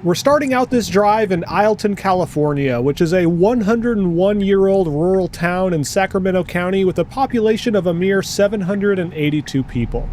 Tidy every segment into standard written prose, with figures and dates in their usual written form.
We're starting out this drive in Isleton, California, which is a 101-year-old rural town in Sacramento County with a population of a mere 782 people.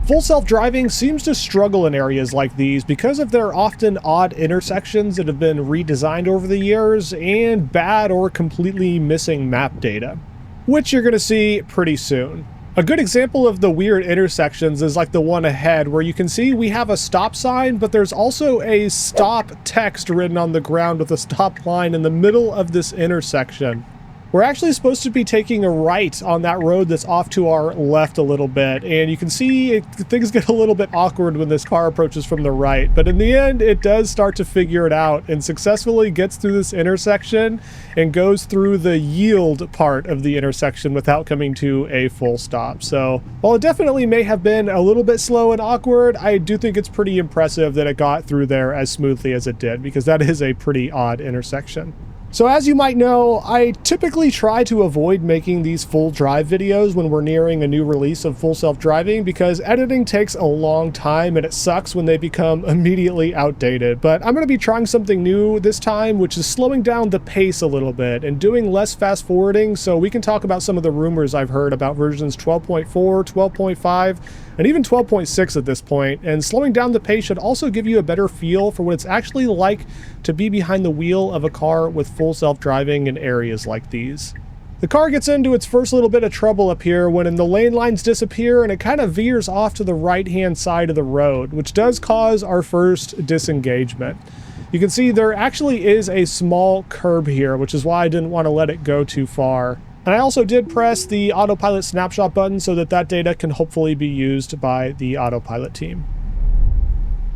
Full self-driving seems to struggle in areas like these because of their often odd intersections that have been redesigned over the years and bad or completely missing map data, which you're going to see pretty soon. A good example of the weird intersections is like the one ahead, where you can see we have a stop sign, but there's also a stop text written on the ground with a stop line in the middle of this intersection. We're actually supposed to be taking a right on that road that's off to our left a little bit, and you can see things get a little bit awkward when this car approaches from the right, but in the end it does start to figure it out and successfully gets through this intersection and goes through the yield part of the intersection without coming to a full stop. So while it definitely may have been a little bit slow and awkward, I do think it's pretty impressive that it got through there as smoothly as it did, because that is a pretty odd intersection. So as you might know, I typically try to avoid making these full drive videos when we're nearing a new release of full self-driving, because editing takes a long time and it sucks when they become immediately outdated. But I'm going to be trying something new this time, which is slowing down the pace a little bit and doing less fast forwarding, so we can talk about some of the rumors I've heard about versions 12.4, 12.5, and even 12.6 at this point. And slowing down the pace should also give you a better feel for what it's actually like to be behind the wheel of a car with full self-driving in areas like these. The car gets into its first little bit of trouble up here when the lane lines disappear and it kind of veers off to the right-hand side of the road, which does cause our first disengagement. You can see there actually is a small curb here, which is why I didn't want to let it go too far. And I also did press the autopilot snapshot button so that that data can hopefully be used by the autopilot team.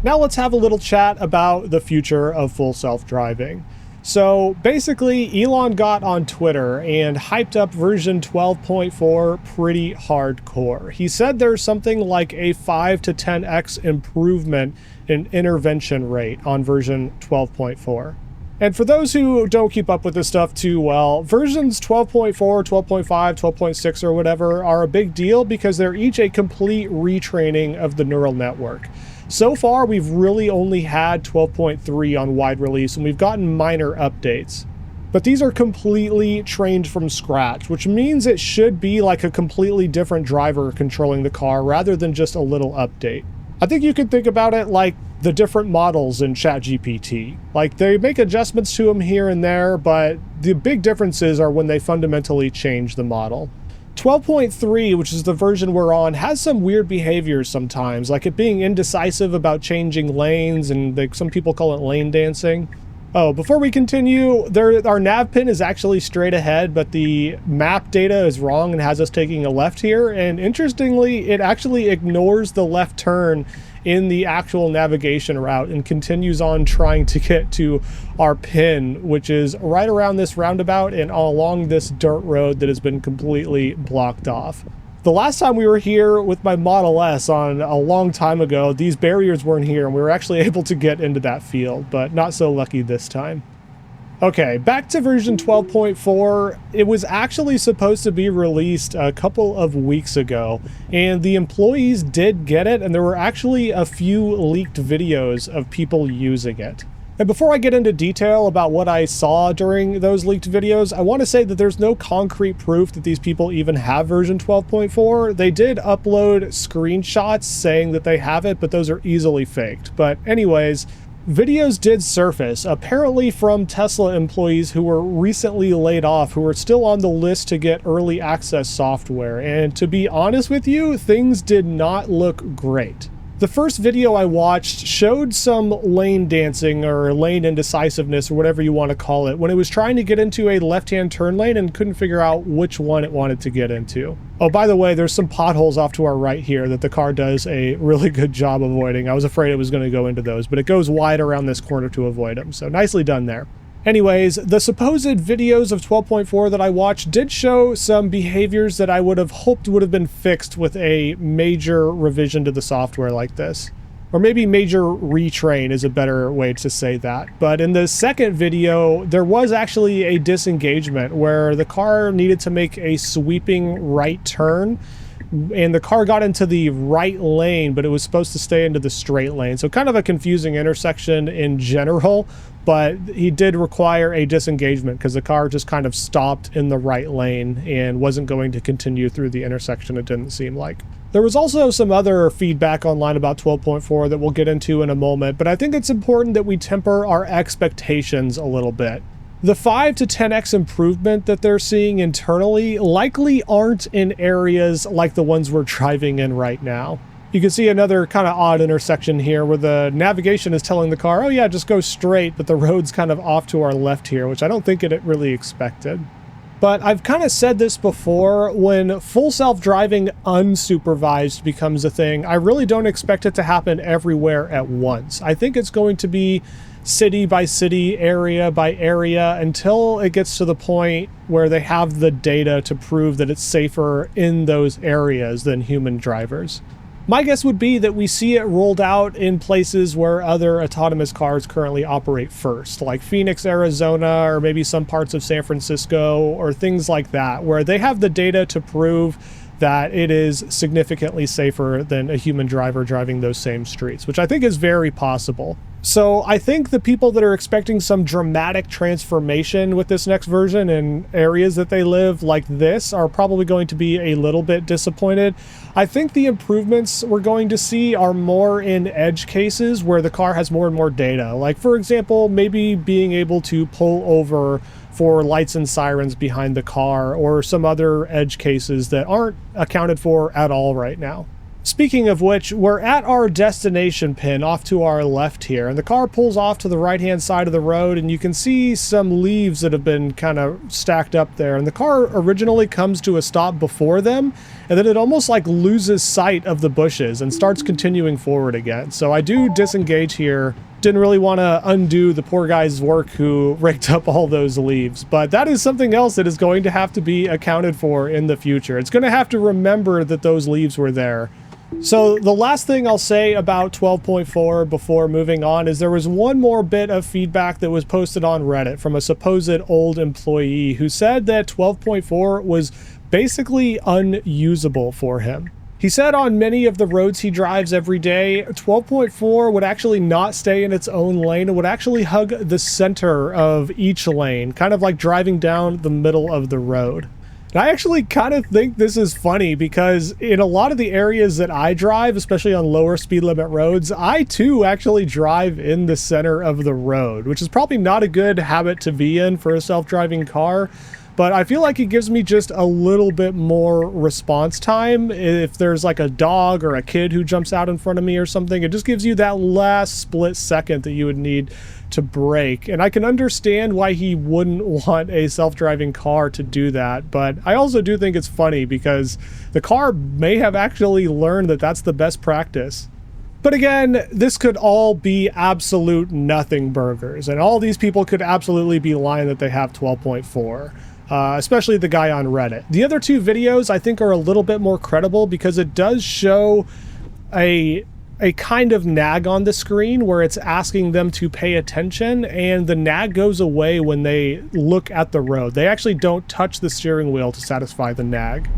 Now let's have a little chat about the future of full self-driving. So basically, Elon got on Twitter and hyped up version 12.4 pretty hardcore. He said there's something like a 5 to 10x improvement in intervention rate on version 12.4. And for those who don't keep up with this stuff too well, versions 12.4, 12.5, 12.6 or whatever are a big deal because they're each a complete retraining of the neural network. So far, we've really only had 12.3 on wide release, and we've gotten minor updates. But these are completely trained from scratch, which means it should be like a completely different driver controlling the car rather than just a little update. I think you could think about it like the different models in ChatGPT. Like, they make adjustments to them here and there, but the big differences are when they fundamentally change the model. 12.3, which is the version we're on, has some weird behaviors sometimes, like it being indecisive about changing lanes, and some people call it lane dancing. Oh, before we continue, our nav pin is actually straight ahead, but the map data is wrong and has us taking a left here. And interestingly, it actually ignores the left turn in the actual navigation route and continues on trying to get to our pin, which is right around this roundabout and along this dirt road that has been completely blocked off. The last time we were here with my Model S on a long time ago, these barriers weren't here and we were actually able to get into that field, but not so lucky this time. Okay, back to version 12.4. It was actually supposed to be released a couple of weeks ago, and the employees did get it, and there were actually a few leaked videos of people using it. And before I get into detail about what I saw during those leaked videos, I want to say that there's no concrete proof that these people even have version 12.4. They did upload screenshots saying that they have it, but those are easily faked. But anyways, videos did surface, apparently from Tesla employees who were recently laid off, who are still on the list to get early access software. And to be honest with you, things did not look great. The first video I watched showed some lane dancing or lane indecisiveness or whatever you want to call it when it was trying to get into a left-hand turn lane and couldn't figure out which one it wanted to get into. Oh, by the way, there's some potholes off to our right here that the car does a really good job avoiding. I was afraid it was going to go into those, but it goes wide around this corner to avoid them. So nicely done there. Anyways, the supposed videos of 12.4 that I watched did show some behaviors that I would have hoped would have been fixed with a major revision to the software like this. Or maybe major retrain is a better way to say that. But in the second video, there was actually a disengagement where the car needed to make a sweeping right turn and the car got into the right lane, but it was supposed to stay into the straight lane. So kind of a confusing intersection in general, but he did require a disengagement because the car just kind of stopped in the right lane and wasn't going to continue through the intersection, it didn't seem like. There was also some other feedback online about 12.4 that we'll get into in a moment, but I think it's important that we temper our expectations a little bit. The 5 to 10x improvement that they're seeing internally likely aren't in areas like the ones we're driving in right now. You can see another kind of odd intersection here where the navigation is telling the car, oh yeah, just go straight, but the road's kind of off to our left here, which I don't think it really expected. But I've kind of said this before, when full self-driving unsupervised becomes a thing, I really don't expect it to happen everywhere at once. I think it's going to be city by city, area by area, until it gets to the point where they have the data to prove that it's safer in those areas than human drivers. My guess would be that we see it rolled out in places where other autonomous cars currently operate first, like Phoenix, Arizona, or maybe some parts of San Francisco, or things like that, where they have the data to prove that it is significantly safer than a human driver driving those same streets, which I think is very possible. So I think the people that are expecting some dramatic transformation with this next version in areas that they live like this are probably going to be a little bit disappointed. I think the improvements we're going to see are more in edge cases where the car has more and more data. Like, for example, maybe being able to pull over for lights and sirens behind the car, or some other edge cases that aren't accounted for at all right now. Speaking of which, we're at our destination pin off to our left here, and the car pulls off to the right-hand side of the road, and you can see some leaves that have been kind of stacked up there. And the car originally comes to a stop before them, and then it almost like loses sight of the bushes and starts continuing forward again. So I do disengage here. Didn't really want to undo the poor guy's work who raked up all those leaves, but that is something else that is going to have to be accounted for in the future. It's going to have to remember that those leaves were there. So the last thing I'll say about 12.4 before moving on is there was one more bit of feedback that was posted on Reddit from a supposed old employee who said that 12.4 was basically unusable for him. He said on many of the roads he drives every day, 12.4 would actually not stay in its own lane. It would actually hug the center of each lane, kind of like driving down the middle of the road. And I actually kind of think this is funny because in a lot of the areas that I drive, especially on lower speed limit roads, I too actually drive in the center of the road, which is probably not a good habit to be in for a self-driving car. But I feel like it gives me just a little bit more response time. If there's like a dog or a kid who jumps out in front of me or something, it just gives you that last split second that you would need to brake. And I can understand why he wouldn't want a self-driving car to do that. But I also do think it's funny because the car may have actually learned that that's the best practice. But again, this could all be absolute nothing burgers, and all these people could absolutely be lying that they have 12.4. Especially the guy on Reddit. The other two videos I think are a little bit more credible because it does show a kind of nag on the screen where it's asking them to pay attention, and the nag goes away when they look at the road. They actually don't touch the steering wheel to satisfy the nag.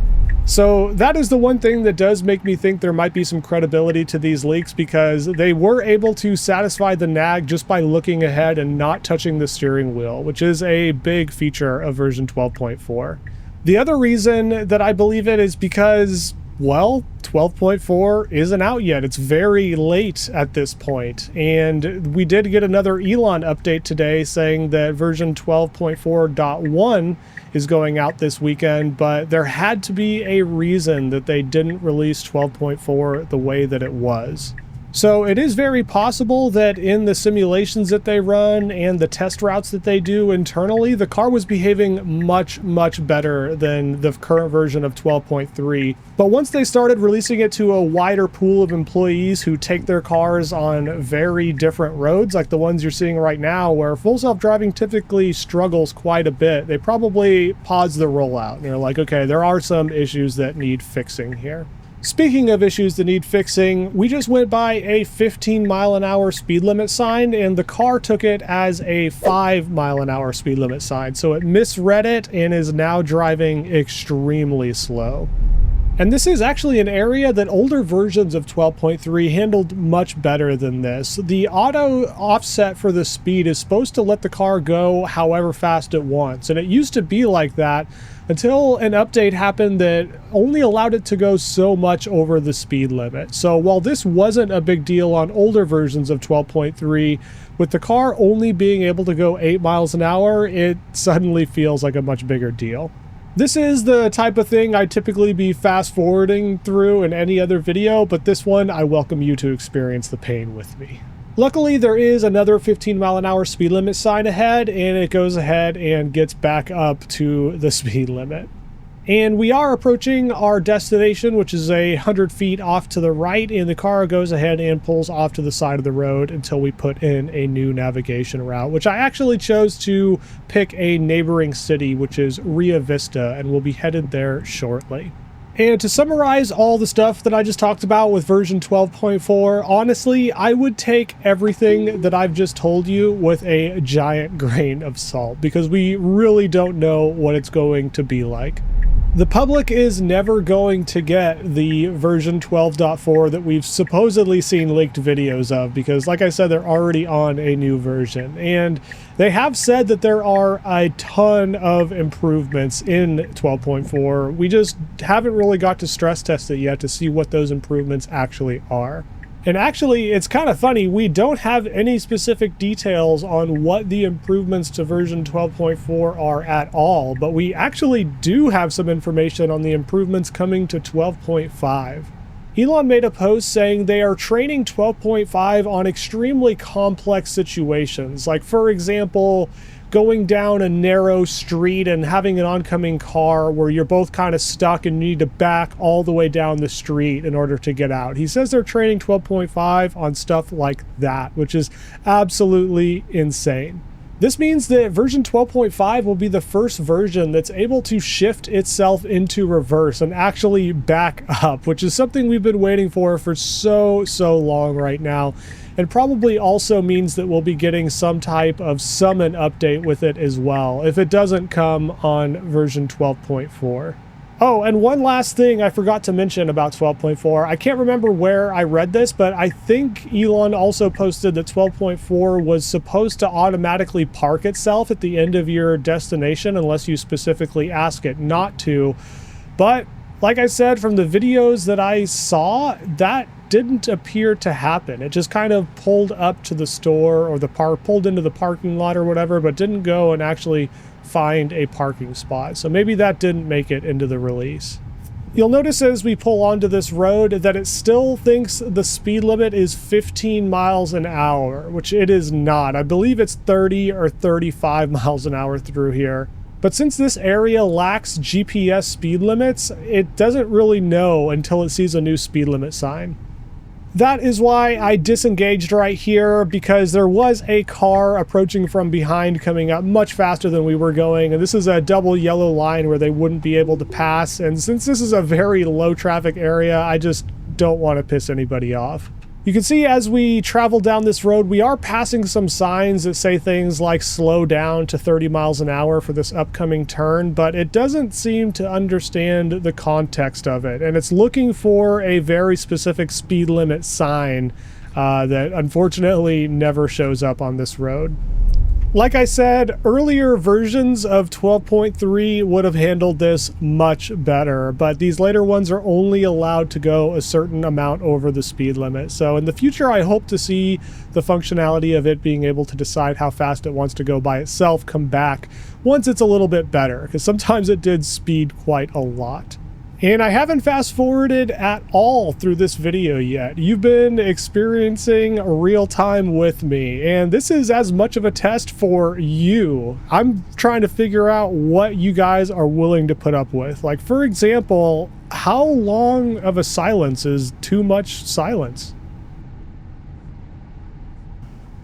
So that is the one thing that does make me think there might be some credibility to these leaks, because they were able to satisfy the nag just by looking ahead and not touching the steering wheel, which is a big feature of version 12.4. The other reason that I believe it is because, well, 12.4 isn't out yet. It's very late at this point. And we did get another Elon update today saying that version 12.4.1 is going out this weekend, but there had to be a reason that they didn't release 12.4 the way that it was. So it is very possible that in the simulations that they run and the test routes that they do internally, the car was behaving much, much better than the current version of 12.3. But once they started releasing it to a wider pool of employees who take their cars on very different roads, like the ones you're seeing right now, where full self-driving typically struggles quite a bit, they probably paused the rollout. And they're like, okay, there are some issues that need fixing here. Speaking of issues that need fixing, we just went by a 15-mile-an-hour speed limit sign, and the car took it as a 5-mile-an-hour speed limit sign. So it misread it and is now driving extremely slow. And this is actually an area that older versions of 12.3 handled much better than this. The auto offset for the speed is supposed to let the car go however fast it wants, and it used to be like that until an update happened that only allowed it to go so much over the speed limit. So while this wasn't a big deal on older versions of 12.3, with the car only being able to go 8 miles an hour, it suddenly feels like a much bigger deal. This is the type of thing I'd typically be fast forwarding through in any other video, but this one I welcome you to experience the pain with me. Luckily, there is another 15-mile-an-hour speed limit sign ahead, and it goes ahead and gets back up to the speed limit. And we are approaching our destination, which is 100 feet off to the right, and the car goes ahead and pulls off to the side of the road until we put in a new navigation route, which I actually chose to pick a neighboring city, which is Rio Vista, and we'll be headed there shortly. And to summarize all the stuff that I just talked about with version 12.4, honestly, I would take everything that I've just told you with a giant grain of salt, because we really don't know what it's going to be like. The public is never going to get the version 12.4 that we've supposedly seen leaked videos of, because like I said, they're already on a new version, and they have said that there are a ton of improvements in 12.4. We just haven't really got to stress test it yet to see what those improvements actually are. And actually, it's kind of funny, we don't have any specific details on what the improvements to version 12.4 are at all, but we actually do have some information on the improvements coming to 12.5. Elon made a post saying they are training 12.5 on extremely complex situations, like for example, going down a narrow street and having an oncoming car where you're both kind of stuck and you need to back all the way down the street in order to get out. He says they're training 12.5 on stuff like that, which is absolutely insane. This means that version 12.5 will be the first version that's able to shift itself into reverse and actually back up, which is something we've been waiting for so long right now. And probably also means that we'll be getting some type of summon update with it as well, if it doesn't come on version 12.4. Oh, and one last thing I forgot to mention about 12.4. I can't remember where I read this, but I think Elon also posted that 12.4 was supposed to automatically park itself at the end of your destination unless you specifically ask it not to. But like I said, from the videos that I saw, that didn't appear to happen. It just kind of pulled up to the store or pulled into the parking lot or whatever, but didn't go and actually find a parking spot. So maybe that didn't make it into the release. You'll notice as we pull onto this road that it still thinks the speed limit is 15 miles an hour, which it is not. I believe it's 30 or 35 miles an hour through here. But since this area lacks GPS speed limits, it doesn't really know until it sees a new speed limit sign. That is why I disengaged right here, because there was a car approaching from behind coming up much faster than we were going, and this is a double yellow line where they wouldn't be able to pass, and since this is a very low traffic area, I just don't want to piss anybody off. You can see as we travel down this road, we are passing some signs that say things like slow down to 30 miles an hour for this upcoming turn, but it doesn't seem to understand the context of it. And it's looking for a very specific speed limit sign that unfortunately never shows up on this road. Like I said, earlier versions of 12.3 would have handled this much better, but these later ones are only allowed to go a certain amount over the speed limit. So in the future, I hope to see the functionality of it being able to decide how fast it wants to go by itself come back once it's a little bit better, because sometimes it did speed quite a lot. And I haven't fast forwarded at all through this video yet. You've been experiencing real time with me, and this is as much of a test for you. I'm trying to figure out what you guys are willing to put up with. Like, for example, how long of a silence is too much silence?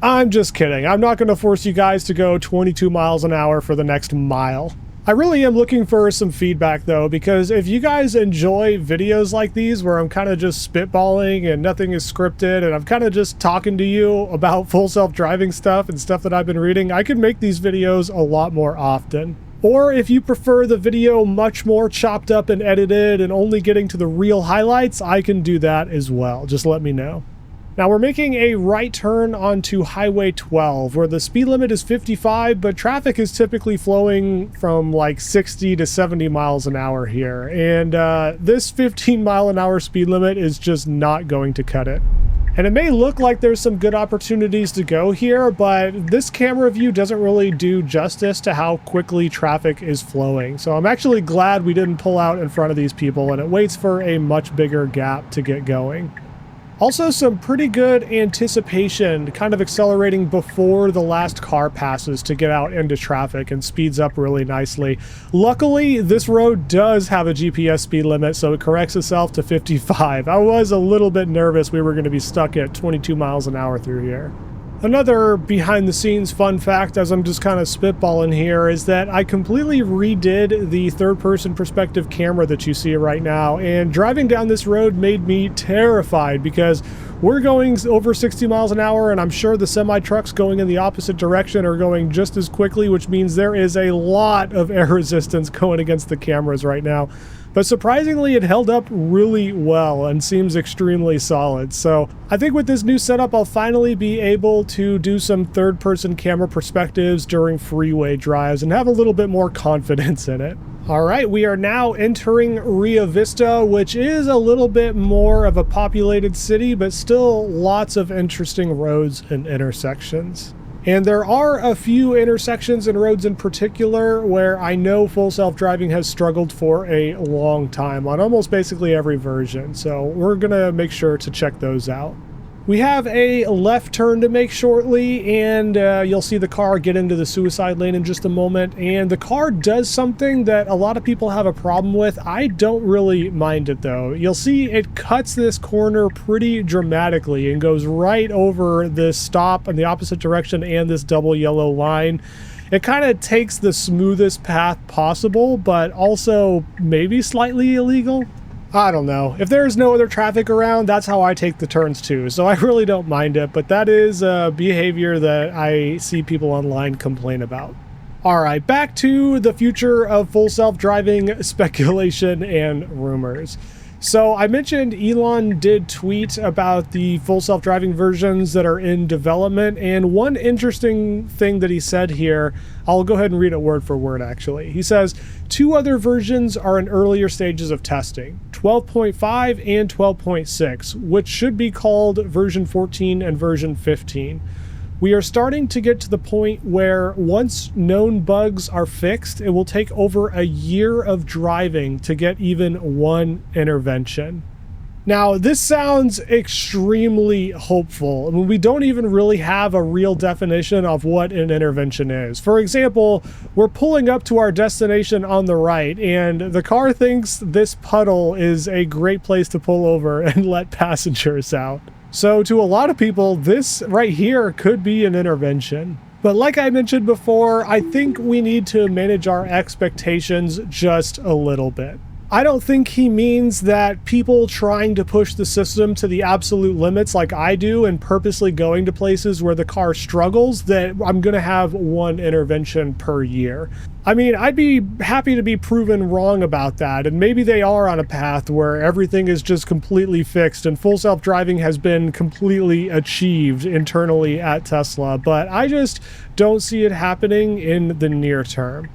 I'm just kidding. I'm not going to force you guys to go 22 miles an hour for the next mile. I really am looking for some feedback though, because if you guys enjoy videos like these where I'm kind of just spitballing and nothing is scripted and I'm kind of just talking to you about full self-driving stuff and stuff that I've been reading, I could make these videos a lot more often. Or if you prefer the video much more chopped up and edited and only getting to the real highlights, I can do that as well. Just let me know. Now we're making a right turn onto Highway 12, where the speed limit is 55, but traffic is typically flowing from like 60 to 70 miles an hour here. And this 15-mile-an-hour speed limit is just not going to cut it. And it may look like there's some good opportunities to go here, but this camera view doesn't really do justice to how quickly traffic is flowing. So I'm actually glad we didn't pull out in front of these people, and it waits for a much bigger gap to get going. Also, some pretty good anticipation, kind of accelerating before the last car passes to get out into traffic, and speeds up really nicely. Luckily, this road does have a GPS speed limit, so it corrects itself to 55. I was a little bit nervous we were going to be stuck at 22 miles an hour through here. Another behind-the-scenes fun fact, as I'm just kind of spitballing here, is that I completely redid the third-person perspective camera that you see right now, and driving down this road made me terrified because we're going over 60 miles an hour, and I'm sure the semi-trucks going in the opposite direction are going just as quickly, which means there is a lot of air resistance going against the cameras right now. But surprisingly, it held up really well and seems extremely solid. So I think with this new setup, I'll finally be able to do some third-person camera perspectives during freeway drives and have a little bit more confidence in it. All right, we are now entering Rio Vista, which is a little bit more of a populated city, but still lots of interesting roads and intersections. And there are a few intersections and roads in particular where I know full self-driving has struggled for a long time on almost basically every version. So we're gonna make sure to check those out. We have a left turn to make shortly, and you'll see the car get into the suicide lane in just a moment. And the car does something that a lot of people have a problem with. I don't really mind it though. You'll see it cuts this corner pretty dramatically and goes right over this stop in the opposite direction and this double yellow line. It kind of takes the smoothest path possible, but also maybe slightly illegal. I don't know. If there's no other traffic around, that's how I take the turns too. So I really don't mind it, but that is a behavior that I see people online complain about. All right, back to the future of full self-driving speculation and rumors. So I mentioned Elon did tweet about the full self-driving versions that are in development, and one interesting thing that he said here, I'll go ahead and read it word for word actually. He says, 2 other versions are in earlier stages of testing, 12.5 and 12.6, which should be called version 14 and version 15. We are starting to get to the point where once known bugs are fixed, it will take over a year of driving to get even one intervention. Now, this sounds extremely hopeful. I mean, we don't even really have a real definition of what an intervention is. For example, we're pulling up to our destination on the right, and the car thinks this puddle is a great place to pull over and let passengers out. So to a lot of people, this right here could be an intervention. But like I mentioned before, I think we need to manage our expectations just a little bit. I don't think he means that people trying to push the system to the absolute limits like I do and purposely going to places where the car struggles, that I'm going to have one intervention per year. I mean, I'd be happy to be proven wrong about that, and maybe they are on a path where everything is just completely fixed and full self-driving has been completely achieved internally at Tesla, but I just don't see it happening in the near term.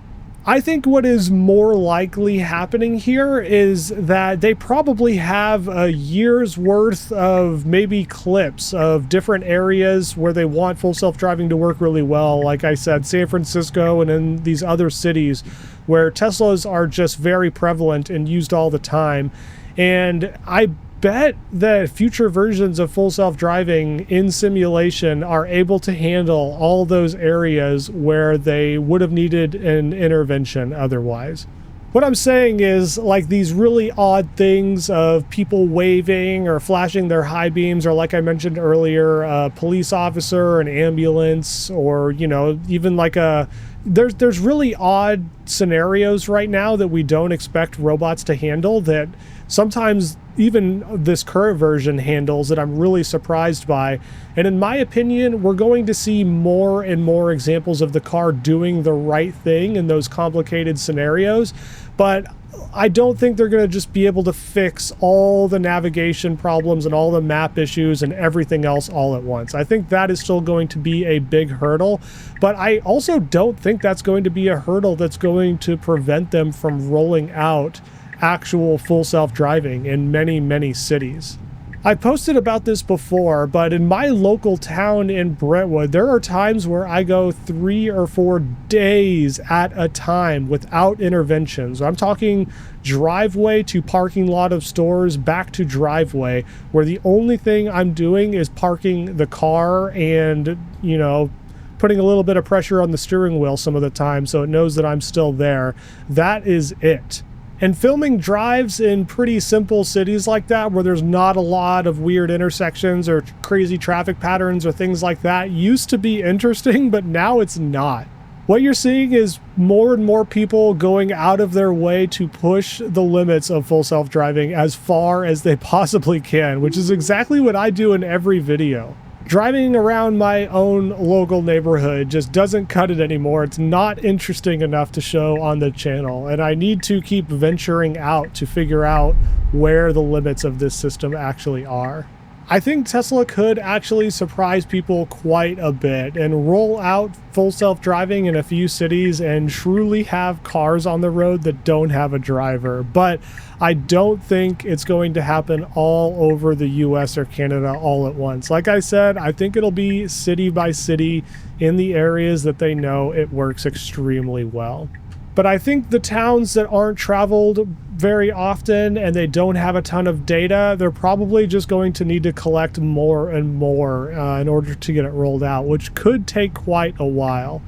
I think what is more likely happening here is that they probably have a year's worth of maybe clips of different areas where they want full self-driving to work really well. Like I said, San Francisco and in these other cities where Teslas are just very prevalent and used all the time. And I bet that future versions of full self-driving in simulation are able to handle all those areas where they would have needed an intervention otherwise. What I'm saying is, like, these really odd things of people waving or flashing their high beams, or like I mentioned earlier, a police officer, an ambulance, or, you know, even like a there's really odd scenarios right now that we don't expect robots to handle, that sometimes even this current version handles, that I'm really surprised by. And in my opinion, we're going to see more and more examples of the car doing the right thing in those complicated scenarios. But I don't think they're going to just be able to fix all the navigation problems and all the map issues and everything else all at once. I think that is still going to be a big hurdle, but I also don't think that's going to be a hurdle that's going to prevent them from rolling out actual full self-driving in many, many cities. I posted about this before, but in my local town in Brentwood, there are times where I go 3 or 4 days at a time without interventions. I'm talking driveway to parking lot of stores, back to driveway, where the only thing I'm doing is parking the car and, you know, putting a little bit of pressure on the steering wheel some of the time so it knows that I'm still there. That is it. And filming drives in pretty simple cities like that, where there's not a lot of weird intersections or crazy traffic patterns or things like that, used to be interesting, but now it's not. What you're seeing is more and more people going out of their way to push the limits of full self-driving as far as they possibly can, which is exactly what I do in every video. Driving around my own local neighborhood just doesn't cut it anymore. It's not interesting enough to show on the channel, and I need to keep venturing out to figure out where the limits of this system actually are. I think Tesla could actually surprise people quite a bit and roll out full self-driving in a few cities and truly have cars on the road that don't have a driver. But I don't think it's going to happen all over the US or Canada all at once. Like I said, I think it'll be city by city in the areas that they know it works extremely well. But I think the towns that aren't traveled very often and they don't have a ton of data, they're probably just going to need to collect more and more in order to get it rolled out, which could take quite a while.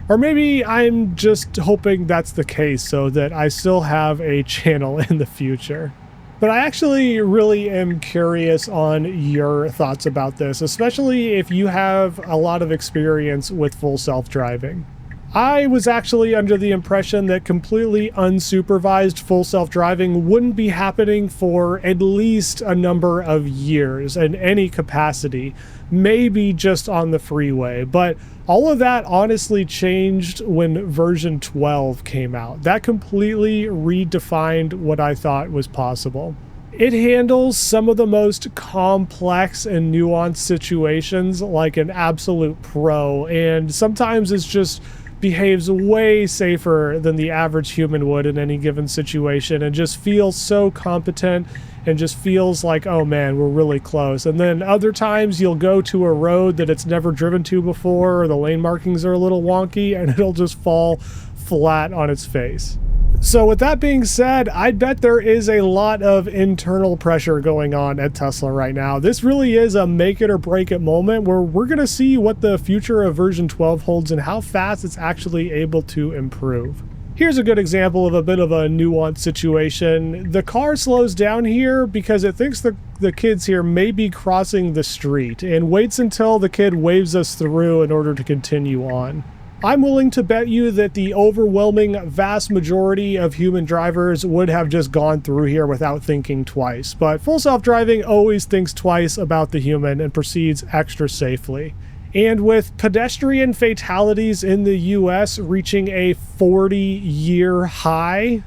Or maybe I'm just hoping that's the case so that I still have a channel in the future. But I actually really am curious on your thoughts about this, especially if you have a lot of experience with full self-driving. I was actually under the impression that completely unsupervised full self-driving wouldn't be happening for at least a number of years in any capacity, maybe just on the freeway. But all of that honestly changed when version 12 came out. That completely redefined what I thought was possible. It handles some of the most complex and nuanced situations like an absolute pro, and sometimes it's just behaves way safer than the average human would in any given situation, and just feels so competent and just feels like, oh man, we're really close. And then other times you'll go to a road that it's never driven to before, or the lane markings are a little wonky, and it'll just fall flat on its face. So with that being said, I bet there is a lot of internal pressure going on at Tesla right now. This really is a make it or break it moment where we're going to see what the future of version 12 holds and how fast it's actually able to improve. Here's a good example of a bit of a nuanced situation. The car slows down here because it thinks the kids here may be crossing the street and waits until the kid waves us through in order to continue on. I'm willing to bet you that the overwhelming vast majority of human drivers would have just gone through here without thinking twice, but full self-driving always thinks twice about the human and proceeds extra safely. And with pedestrian fatalities in the US reaching a 40-year high,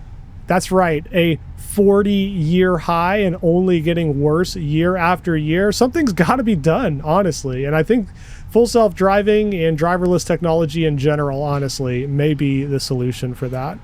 that's right, a 40-year high, and only getting worse year after year, something's got to be done, honestly. And I think full self-driving and driverless technology in general, honestly, may be the solution for that.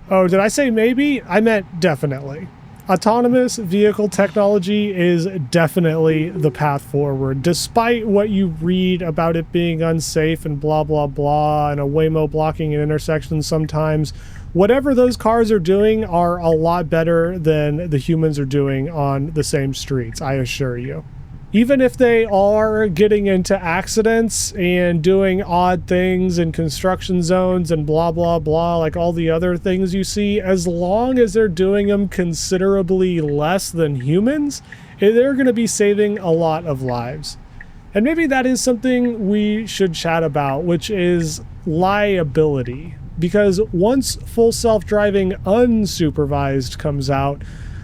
Oh, did I say maybe? I meant definitely. Autonomous vehicle technology is definitely the path forward. Despite what you read about it being unsafe and blah, blah, blah, and a Waymo blocking an intersection sometimes, whatever those cars are doing are a lot better than the humans are doing on the same streets, I assure you. Even if they are getting into accidents and doing odd things in construction zones and blah, blah, blah, like all the other things you see, as long as they're doing them considerably less than humans, they're going to be saving a lot of lives. And maybe that is something we should chat about, which is liability. Because once full self-driving unsupervised comes out,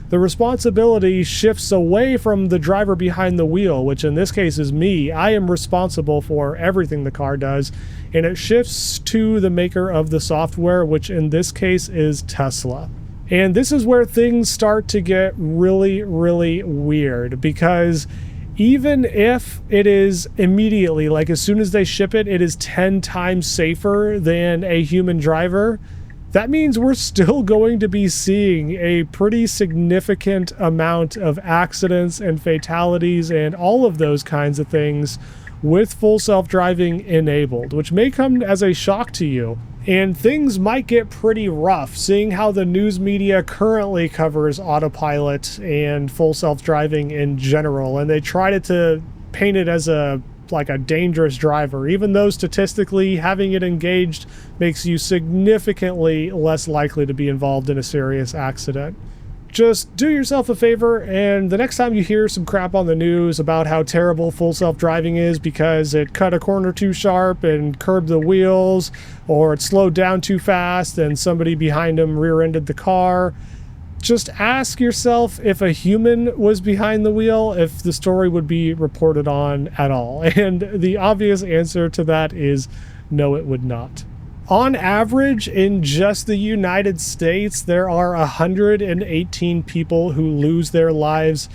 the responsibility shifts away from the driver behind the wheel, which in this case is me. I am responsible for everything the car does, and it shifts to the maker of the software, which in this case is Tesla. And this is where things start to get really, really weird, because even if it is immediately, like as soon as they ship it, it is 10 times safer than a human driver, that means we're still going to be seeing a pretty significant amount of accidents and fatalities and all of those kinds of things with full self-driving enabled, which may come as a shock to you. And things might get pretty rough, seeing how the news media currently covers autopilot and full self-driving in general, and they tried to paint it as a dangerous driver, even though statistically having it engaged makes you significantly less likely to be involved in a serious accident. Just do yourself a favor, and the next time you hear some crap on the news about how terrible full self-driving is because it cut a corner too sharp and curbed the wheels, or it slowed down too fast and somebody behind him rear-ended the car, just ask yourself if a human was behind the wheel, if the story would be reported on at all. And the obvious answer to that is no, it would not. On average, in just the United States, there are 118 people who lose their lives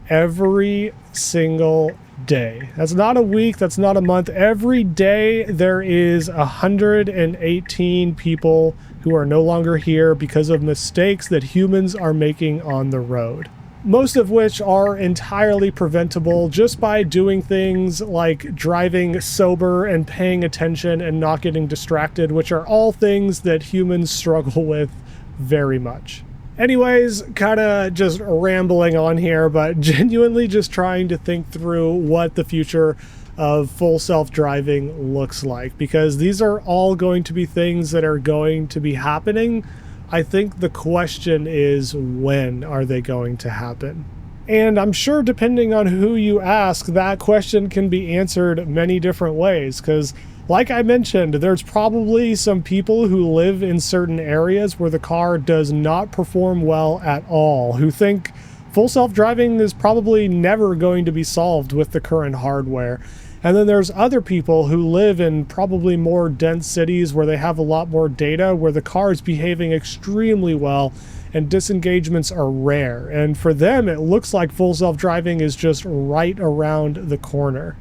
every single day. That's not a week, that's not a month. Every day there is 118 people who are no longer here because of mistakes that humans are making on the road. Most of which are entirely preventable just by doing things like driving sober and paying attention and not getting distracted, which are all things that humans struggle with very much. Anyways, kind of just rambling on here, but genuinely just trying to think through what the future of full self-driving looks like, because these are all going to be things that are going to be happening. I think the question is, when are they going to happen? And I'm sure depending on who you ask, that question can be answered many different ways, because like I mentioned, there's probably some people who live in certain areas where the car does not perform well at all, who think full self-driving is probably never going to be solved with the current hardware. And then there's other people who live in probably more dense cities where they have a lot more data, where the car is behaving extremely well and disengagements are rare. And for them, it looks like full self-driving is just right around the corner.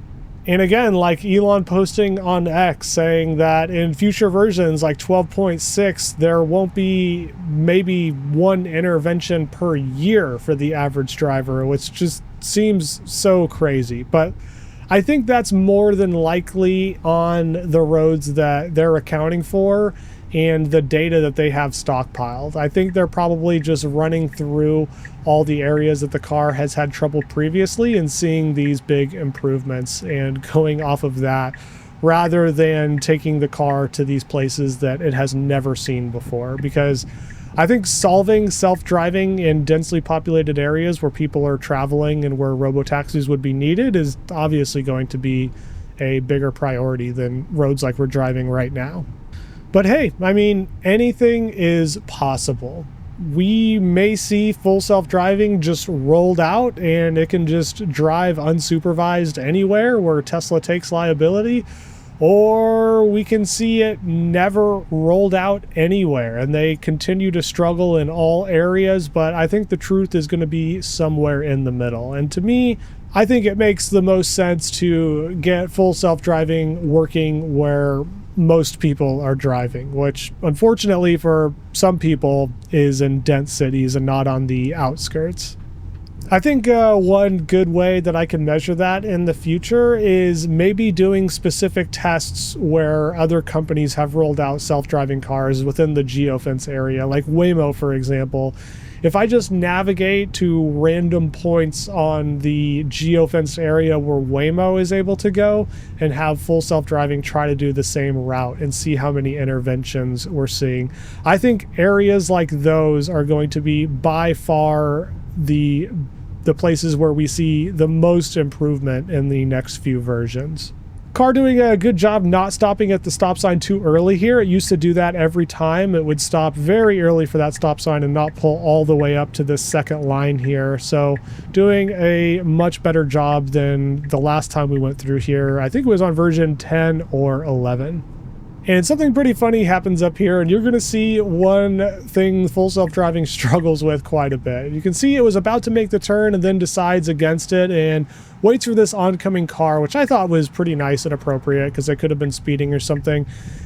And again, like Elon posting on X saying that in future versions like 12.6, there won't be maybe one intervention per year for the average driver, which just seems so crazy. But I think that's more than likely on the roads that they're accounting for and the data that they have stockpiled. I think they're probably just running through all the areas that the car has had trouble previously and seeing these big improvements and going off of that, rather than taking the car to these places that it has never seen before. Because I think solving self-driving in densely populated areas where people are traveling and where robotaxis would be needed is obviously going to be a bigger priority than roads like we're driving right now. But hey, I mean, anything is possible. We may see full self-driving just rolled out and it can just drive unsupervised anywhere where Tesla takes liability, or we can see it never rolled out anywhere and they continue to struggle in all areas. But I think the truth is going to be somewhere in the middle. And to me, I think it makes the most sense to get full self-driving working where most people are driving, which unfortunately for some people is in dense cities and not on the outskirts. I think one good way that I can measure that in the future is maybe doing specific tests where other companies have rolled out self-driving cars within the geofence area, like Waymo, for example. If I just navigate to random points on the geofenced area where Waymo is able to go and have full self-driving try to do the same route and see how many interventions we're seeing, I think areas like those are going to be by far the the places where we see the most improvement in the next few versions. Car doing a good job not stopping at the stop sign too early here. It used to do that every time. It would stop very early for that stop sign and not pull all the way up to this second line here. So doing a much better job than the last time we went through here. I think it was on version 10 or 11. And something pretty funny happens up here, and you're going to see one thing Full Self-Driving struggles with quite a bit. You can see it was about to make the turn and then decides against it and waits for this oncoming car, which I thought was pretty nice and appropriate because they could have been speeding or something.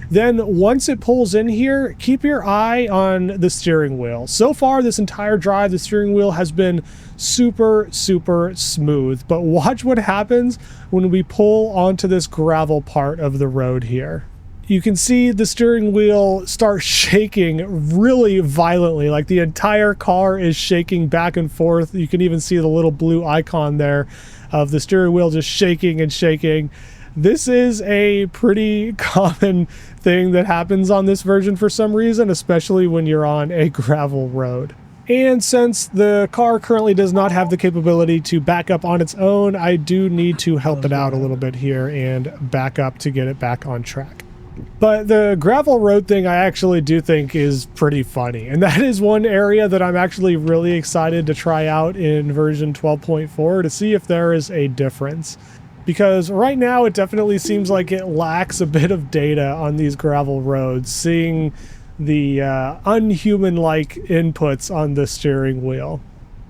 Then once it pulls in here, keep your eye on the steering wheel. So far this entire drive, the steering wheel has been super, super smooth, but watch what happens when we pull onto this gravel part of the road here. You can see the steering wheel start shaking really violently, like the entire car is shaking back and forth. You can even see the little blue icon there of the steering wheel just shaking and shaking. This is a pretty common thing that happens on this version for some reason, especially when you're on a gravel road. And since the car currently does not have the capability to back up on its own, I do need to help it out a little bit here and back up to get it back on track. But the gravel road thing I actually do think is pretty funny. And that is one area that I'm actually really excited to try out in version 12.4 to see if there is a difference. Because right now it definitely seems like it lacks a bit of data on these gravel roads, seeing the unhuman-like inputs on the steering wheel.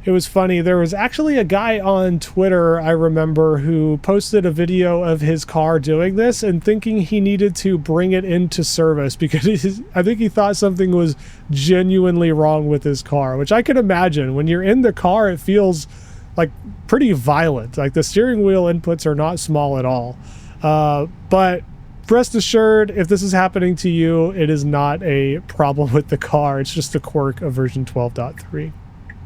It was funny, there was actually a guy on Twitter, I remember, who posted a video of his car doing this and thinking he needed to bring it into service because I think he thought something was genuinely wrong with his car, which I can imagine. When you're in the car, it feels like pretty violent. Like the steering wheel inputs are not small at all. But rest assured, if this is happening to you, it is not a problem with the car. It's just a quirk of version 12.3.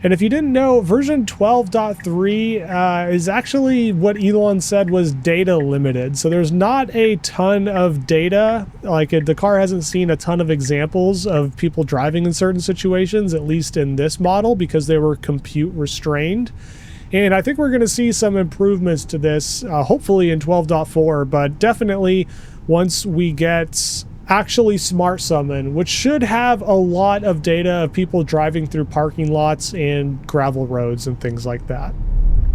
And if you didn't know, version 12.3 is actually what Elon said was data limited. So there's not a ton of data. Like the car hasn't seen a ton of examples of people driving in certain situations, at least in this model, because they were compute restrained. And I think we're going to see some improvements to this, hopefully in 12.4, but definitely once we get actually Smart Summon, which should have a lot of data of people driving through parking lots and gravel roads and things like that.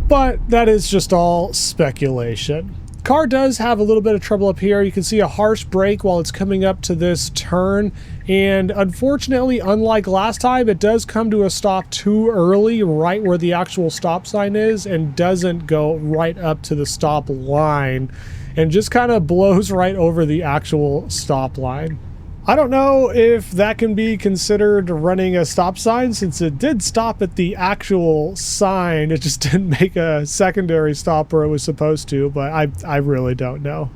But that is just all speculation. Car does have a little bit of trouble up here. You can see a harsh brake while it's coming up to this turn. And unfortunately, unlike last time, it does come to a stop too early, right where the actual stop sign is, and doesn't go right up to the stop line, and just kind of blows right over the actual stop line. I don't know if that can be considered running a stop sign, since it did stop at the actual sign. It just didn't make a secondary stop where it was supposed to, but I really don't know.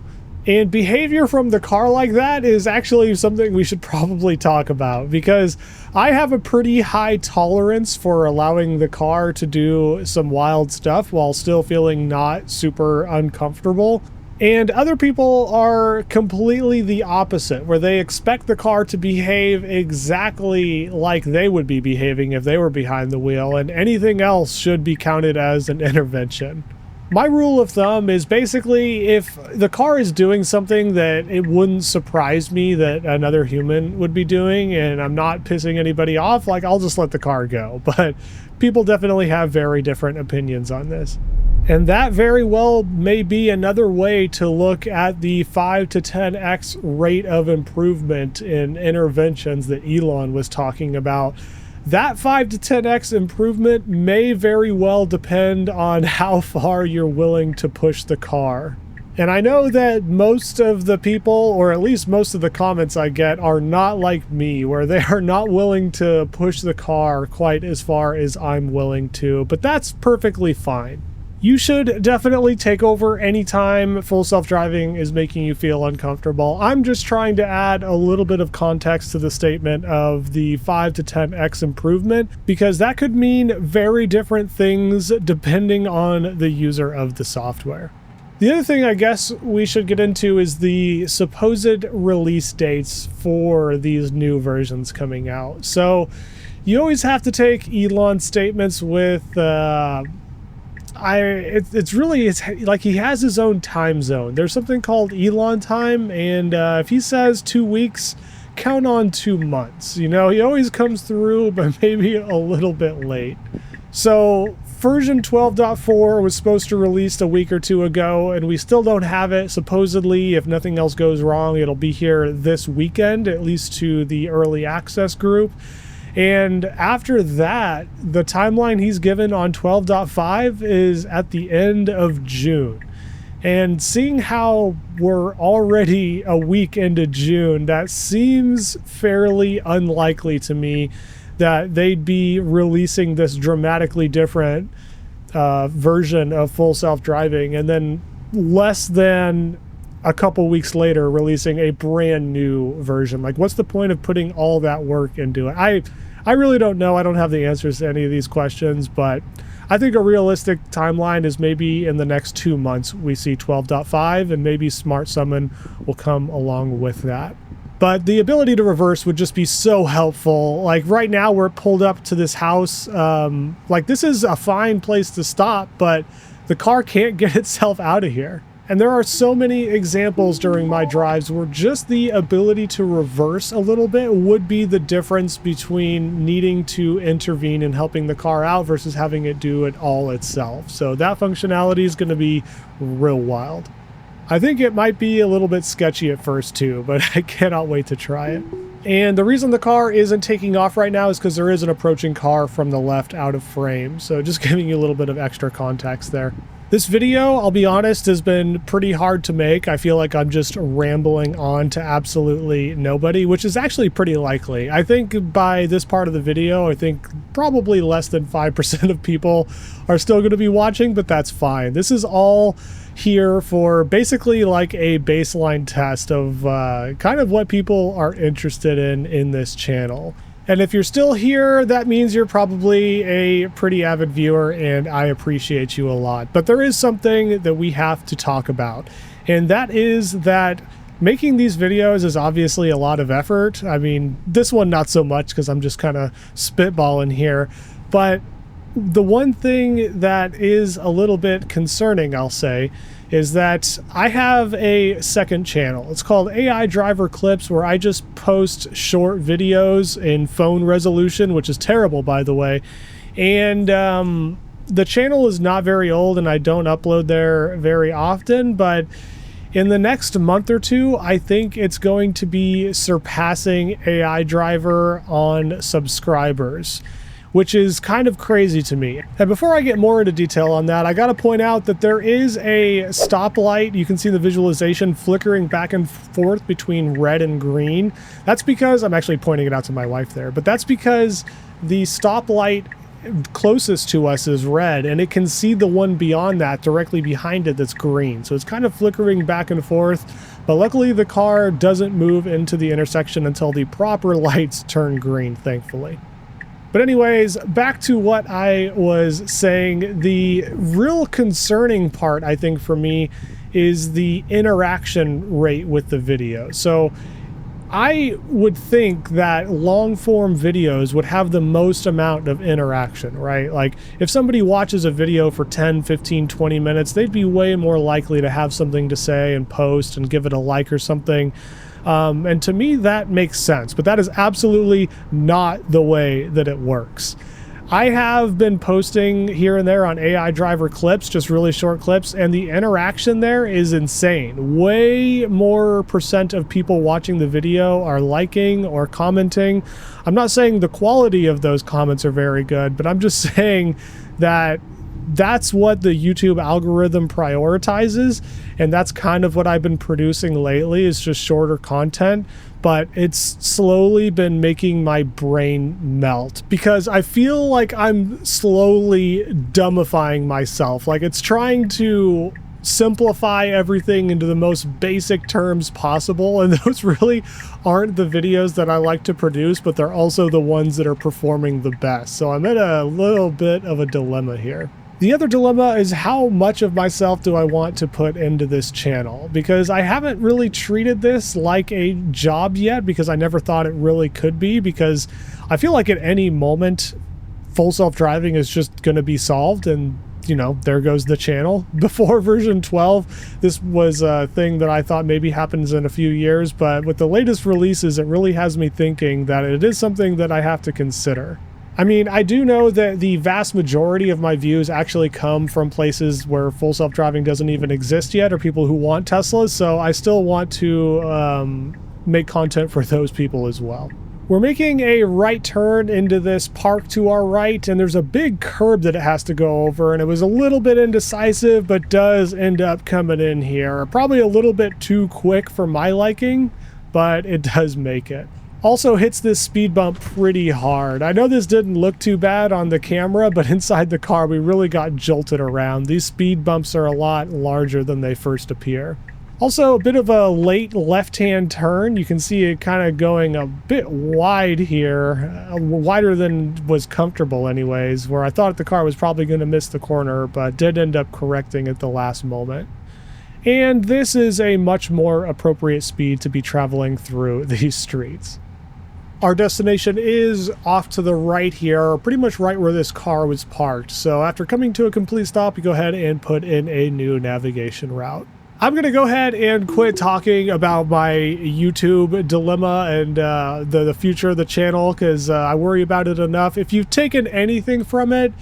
And behavior from the car like that is actually something we should probably talk about, because I have a pretty high tolerance for allowing the car to do some wild stuff while still feeling not super uncomfortable. And other people are completely the opposite, where they expect the car to behave exactly like they would be behaving if they were behind the wheel, and anything else should be counted as an intervention. My rule of thumb is basically, if the car is doing something that it wouldn't surprise me that another human would be doing, and I'm not pissing anybody off, like, I'll just let the car go. But people definitely have very different opinions on this. And that very well may be another way to look at the 5 to 10x rate of improvement in interventions that Elon was talking about. That 5 to 10x improvement may very well depend on how far you're willing to push the car. And I know that most of the people, or at least most of the comments I get, are not like me, where they are not willing to push the car quite as far as I'm willing to, but that's perfectly fine. You should definitely take over anytime Full Self-Driving is making you feel uncomfortable. I'm just trying to add a little bit of context to the statement of the 5 to 10x improvement, because that could mean very different things depending on the user of the software. The other thing I guess we should get into is the supposed release dates for these new versions coming out. So you always have to take Elon's statements with It's like he has his own time zone. There's something called Elon time, and if he says 2 weeks, count on 2 months. You know, he always comes through, but maybe a little bit late. So version 12.4 was supposed to release a week or two ago, and we still don't have it. Supposedly, if nothing else goes wrong, it'll be here this weekend, at least to the early access group. And after that, the timeline he's given on 12.5 is at the end of June. And seeing how we're already a week into June, that seems fairly unlikely to me that they'd be releasing this dramatically different version of full self-driving and then less than a couple weeks later releasing a brand new version. Like, what's the point of putting all that work into it? I really don't know. I don't have the answers to any of these questions, but I think a realistic timeline is maybe in the next 2 months we see 12.5, and maybe Smart Summon will come along with that. But the ability to reverse would just be so helpful. Like right now we're pulled up to this house. Like this is a fine place to stop, but the car can't get itself out of here. And there are so many examples during my drives where just the ability to reverse a little bit would be the difference between needing to intervene and helping the car out versus having it do it all itself. So that functionality is going to be real wild. I think it might be a little bit sketchy at first too, but I cannot wait to try it. And the reason the car isn't taking off right now is because there is an approaching car from the left out of frame. So just giving you a little bit of extra context there. This video, I'll be honest, has been pretty hard to make. I feel like I'm just rambling on to absolutely nobody, which is actually pretty likely. I think by this part of the video, I think probably less than 5% of people are still going to be watching, but that's fine. This is all here for basically like a baseline test of kind of what people are interested in this channel. And if you're still here, that means you're probably a pretty avid viewer, and I appreciate you a lot. But there is something that we have to talk about, and that is that making these videos is obviously a lot of effort. I mean, this one not so much because I'm just kind of spitballing here, but the one thing that is a little bit concerning, I'll say, is that I have a second channel. It's called AI Driver Clips, where I just post short videos in phone resolution, which is terrible, by the way. And the channel is not very old, and I don't upload there very often, but in the next month or two, I think it's going to be surpassing AI Driver on subscribers, which is kind of crazy to me. And before I get more into detail on that, I gotta point out that there is a stoplight. You can see the visualization flickering back and forth between red and green. That's because, I'm actually pointing it out to my wife there, but that's because the stoplight closest to us is red, and it can see the one beyond that directly behind it that's green. So it's kind of flickering back and forth, but luckily the car doesn't move into the intersection until the proper lights turn green, thankfully. But anyways, back to what I was saying. The real concerning part, I think, for me is the interaction rate with the video. So I would think that long form videos would have the most amount of interaction, right? Like if somebody watches a video for 10, 15, 20 minutes, they'd be way more likely to have something to say and post and give it a like or something. And to me, that makes sense, but that is absolutely not the way that it works. I have been posting here and there on AI Driver Clips, just really short clips, and the interaction there is insane. Way more % of people watching the video are liking or commenting. I'm not saying the quality of those comments are very good, but I'm just saying that that's what the YouTube algorithm prioritizes, and that's kind of what I've been producing lately, is just shorter content. But it's slowly been making my brain melt because I feel like I'm slowly dumbifying myself. Like it's trying to simplify everything into the most basic terms possible, and those really aren't the videos that I like to produce, but they're also the ones that are performing the best. So I'm in a little bit of a dilemma here. The other dilemma is how much of myself do I want to put into this channel, because I haven't really treated this like a job yet, because I never thought it really could be, because I feel like at any moment full self-driving is just going to be solved, and you know, there goes the channel. Before version 12, this was a thing that I thought maybe happens in a few years, but with the latest releases, it really has me thinking that it is something that I have to consider. I mean, I do know that the vast majority of my views actually come from places where full self-driving doesn't even exist yet, or people who want Teslas, so I still want to make content for those people as well. We're making a right turn into this park to our right, and there's a big curb that it has to go over, and it was a little bit indecisive, but does end up coming in here. Probably a little bit too quick for my liking, but it does make it. Also hits this speed bump pretty hard. I know this didn't look too bad on the camera, but inside the car we really got jolted around. These speed bumps are a lot larger than they first appear. Also a bit of a late left-hand turn. You can see it kind of going a bit wide here, wider than was comfortable anyways, where I thought the car was probably going to miss the corner, but did end up correcting at the last moment. And this is a much more appropriate speed to be traveling through these streets. Our destination is off to the right here, pretty much right where this car was parked. So after coming to a complete stop, you go ahead and put in a new navigation route. I'm going to go ahead and quit talking about my YouTube dilemma and the future of the channel, because I worry about it enough. If you've taken anything from it,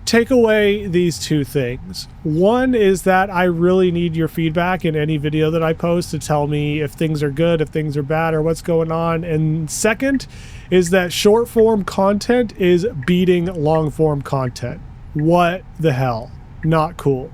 take away these two things. One is that I really need your feedback in any video that I post to tell me if things are good, if things are bad, or what's going on. And second is that short form content is beating long form content. What the hell? Not cool.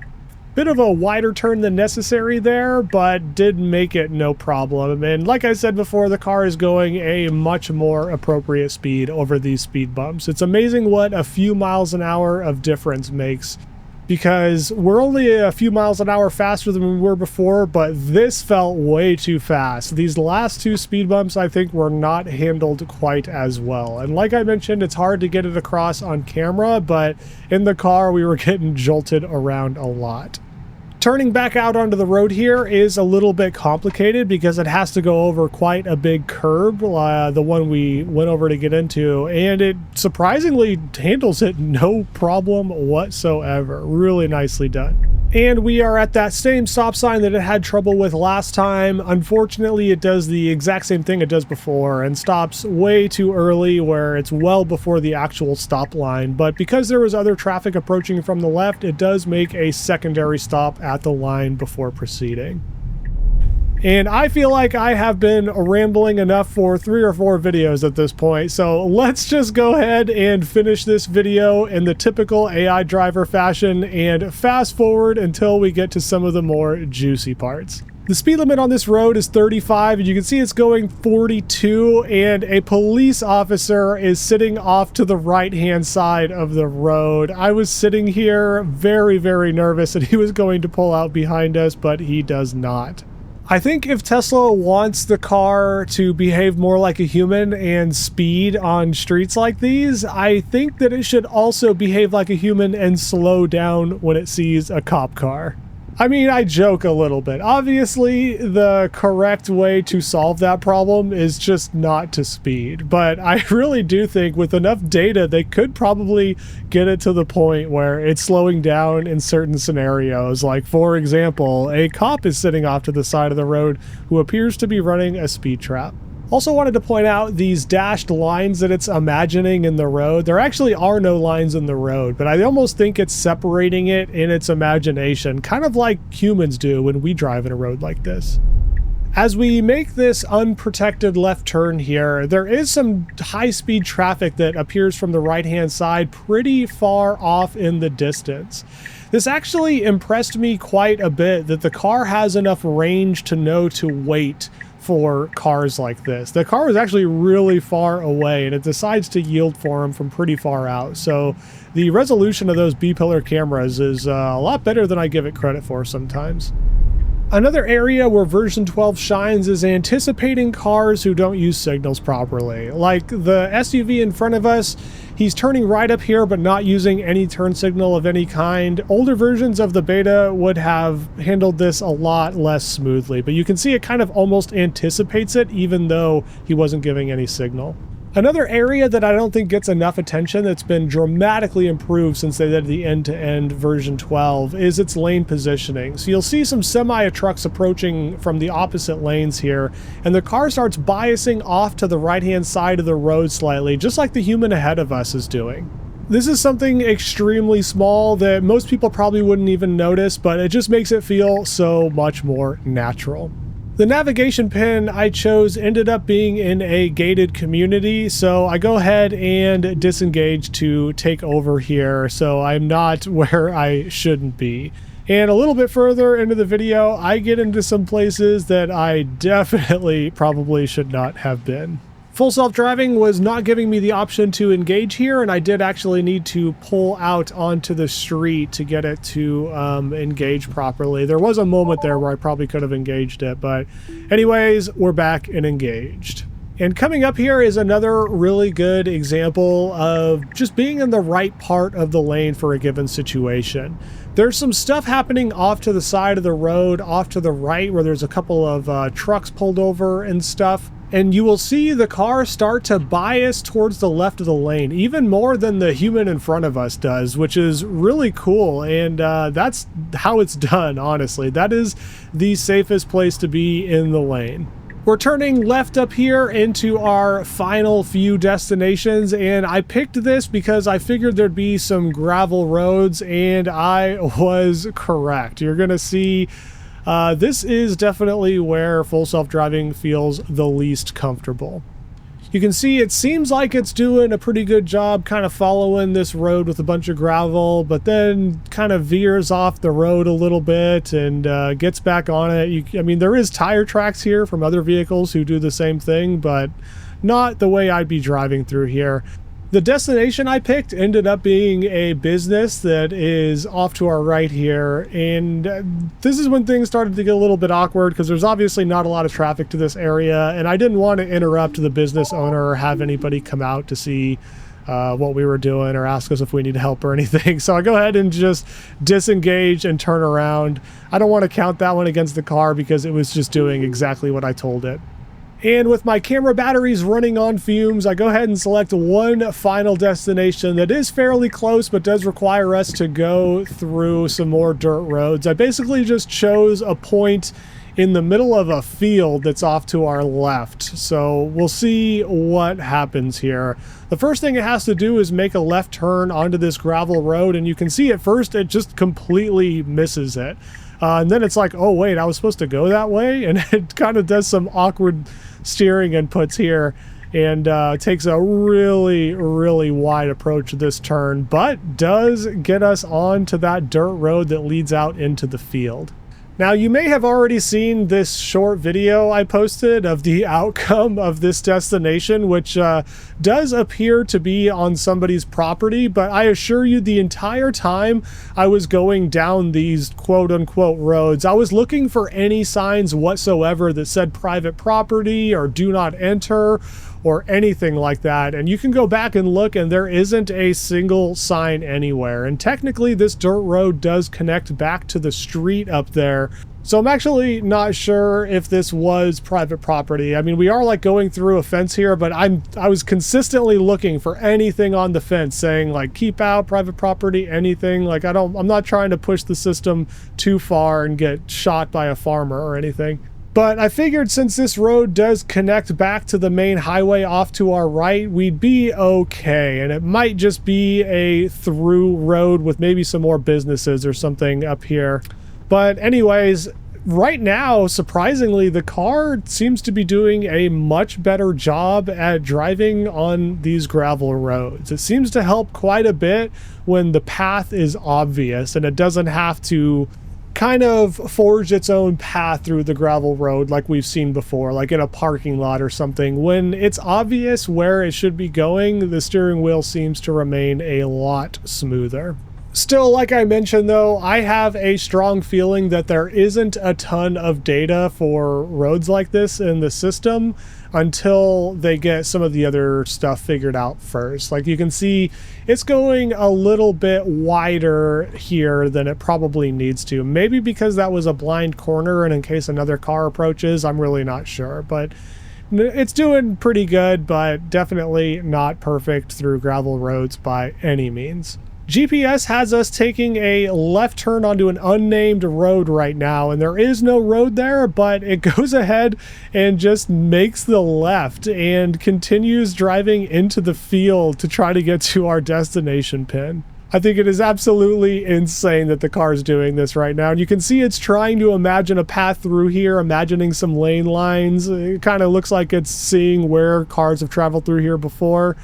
Bit of a wider turn than necessary there, but did make it no problem. And like I said before, the car is going a much more appropriate speed over these speed bumps. It's amazing what a few miles an hour of difference makes, because we're only a few miles an hour faster than we were before, but this felt way too fast. These last two speed bumps, I think, were not handled quite as well. And like I mentioned, it's hard to get it across on camera, but in the car, we were getting jolted around a lot. Turning back out onto the road here is a little bit complicated because it has to go over quite a big curb, the one we went over to get into, and it surprisingly handles it no problem whatsoever. Really nicely done. And we are at that same stop sign that it had trouble with last time. Unfortunately, it does the exact same thing it does before and stops way too early, where it's well before the actual stop line. But because there was other traffic approaching from the left, it does make a secondary stop at the line before proceeding. And I feel like I have been rambling enough for 3 or 4 videos at this point, so let's just go ahead and finish this video in the typical AI driver fashion and fast forward until we get to some of the more juicy parts. The speed limit on this road is 35, and you can see it's going 42, and a police officer is sitting off to the right-hand side of the road. I was sitting here very, very nervous that he was going to pull out behind us, but he does not. I think if Tesla wants the car to behave more like a human and speed on streets like these, I think that it should also behave like a human and slow down when it sees a cop car. I mean, I joke a little bit. Obviously, the correct way to solve that problem is just not to speed. But I really do think with enough data, they could probably get it to the point where it's slowing down in certain scenarios. Like, for example, a cop is sitting off to the side of the road who appears to be running a speed trap. Also wanted to point out these dashed lines that it's imagining in the road. There actually are no lines in the road, but I almost think it's separating it in its imagination, kind of like humans do when we drive in a road like this. As we make this unprotected left turn here, there is some high-speed traffic that appears from the right-hand side pretty far off in the distance. This actually impressed me quite a bit, that the car has enough range to know to wait for cars like this. The car was actually really far away, and it decides to yield for them from pretty far out. So the resolution of those B-pillar cameras is a lot better than I give it credit for sometimes. Another area where version 12 shines is anticipating cars who don't use signals properly. Like the SUV in front of us, he's turning right up here but not using any turn signal of any kind. Older versions of the beta would have handled this a lot less smoothly, but you can see it kind of almost anticipates it even though he wasn't giving any signal. Another area that I don't think gets enough attention that's been dramatically improved since they did the end-to-end version 12 is its lane positioning. So you'll see some semi-trucks approaching from the opposite lanes here, and the car starts biasing off to the right-hand side of the road slightly, just like the human ahead of us is doing. This is something extremely small that most people probably wouldn't even notice, but it just makes it feel so much more natural. The navigation pin I chose ended up being in a gated community, so I go ahead and disengage to take over here, so I'm not where I shouldn't be. And a little bit further into the video, I get into some places that I definitely probably should not have been. Full self-driving was not giving me the option to engage here, and I did actually need to pull out onto the street to get it to engage properly. There was a moment there where I probably could have engaged it, but anyways, we're back and engaged. And coming up here is another really good example of just being in the right part of the lane for a given situation. There's some stuff happening off to the side of the road, off to the right, where there's a couple of trucks pulled over and stuff. And you will see the car start to bias towards the left of the lane, even more than the human in front of us does, which is really cool. And that's how it's done, honestly. That is the safest place to be in the lane. We're turning left up here into our final few destinations, and I picked this because I figured there'd be some gravel roads, and I was correct. You're gonna see this is definitely where full self-driving feels the least comfortable. You can see it seems like it's doing a pretty good job kind of following this road with a bunch of gravel, but then kind of veers off the road a little bit and gets back on it. I mean, there is tire tracks here from other vehicles who do the same thing, but not the way I'd be driving through here. The destination I picked ended up being a business that is off to our right here, and this is when things started to get a little bit awkward because there's obviously not a lot of traffic to this area, and I didn't want to interrupt the business owner or have anybody come out to see what we were doing or ask us if we need help or anything. So I go ahead and just disengage and turn around. I don't want to count that one against the car because it was just doing exactly what I told it. And with my camera batteries running on fumes, I go ahead and select one final destination that is fairly close but does require us to go through some more dirt roads. I basically just chose a point in the middle of a field that's off to our left. So we'll see what happens here. The first thing it has to do is make a left turn onto this gravel road, and you can see at first it just completely misses it. And then it's like, oh wait, I was supposed to go that way? And it kind of does some awkward steering inputs here and takes a really wide approach to this turn, but does get us on to that dirt road that leads out into the field. Now, you may have already seen this short video I posted of the outcome of this destination, which does appear to be on somebody's property, but I assure you the entire time I was going down these quote-unquote roads, I was looking for any signs whatsoever that said private property or do not enter or anything like that. And you can go back and look, and there isn't a single sign anywhere. And technically this dirt road does connect back to the street up there. So I'm actually not sure if this was private property. I mean, we are like going through a fence here, but I was consistently looking for anything on the fence saying like keep out, private property, anything. Like I'm not trying to push the system too far and get shot by a farmer or anything. But I figured since this road does connect back to the main highway off to our right, we'd be okay. And it might just be a through road with maybe some more businesses or something up here. But anyways, right now, surprisingly, the car seems to be doing a much better job at driving on these gravel roads. It seems to help quite a bit when the path is obvious and it doesn't have to kind of forge its own path through the gravel road like we've seen before, like in a parking lot or something. When it's obvious where it should be going, the steering wheel seems to remain a lot smoother. Still, like I mentioned though, I have a strong feeling that there isn't a ton of data for roads like this in the system until they get some of the other stuff figured out first. Like you can see, it's going a little bit wider here than it probably needs to. Maybe because that was a blind corner and in case another car approaches, I'm really not sure. But It's doing pretty good, but definitely not perfect through gravel roads by any means. GPS has us taking a left turn onto an unnamed road right now, and there is no road there, but it goes ahead and just makes the left and continues driving into the field to try to get to our destination pin. I think it is absolutely insane that the car is doing this right now. And you can see it's trying to imagine a path through here, imagining some lane lines. It kind of looks like it's seeing where cars have traveled through here before.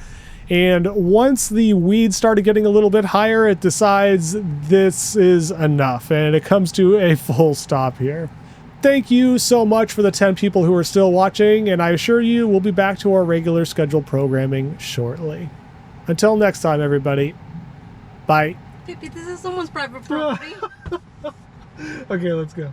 And once the weeds started getting a little bit higher, it decides this is enough, and it comes to a full stop here. Thank you so much for the 10 people who are still watching, and I assure you we'll be back to our regular scheduled programming shortly. Until next time, everybody. Bye. Pippi, this is someone's private property. Okay, let's go.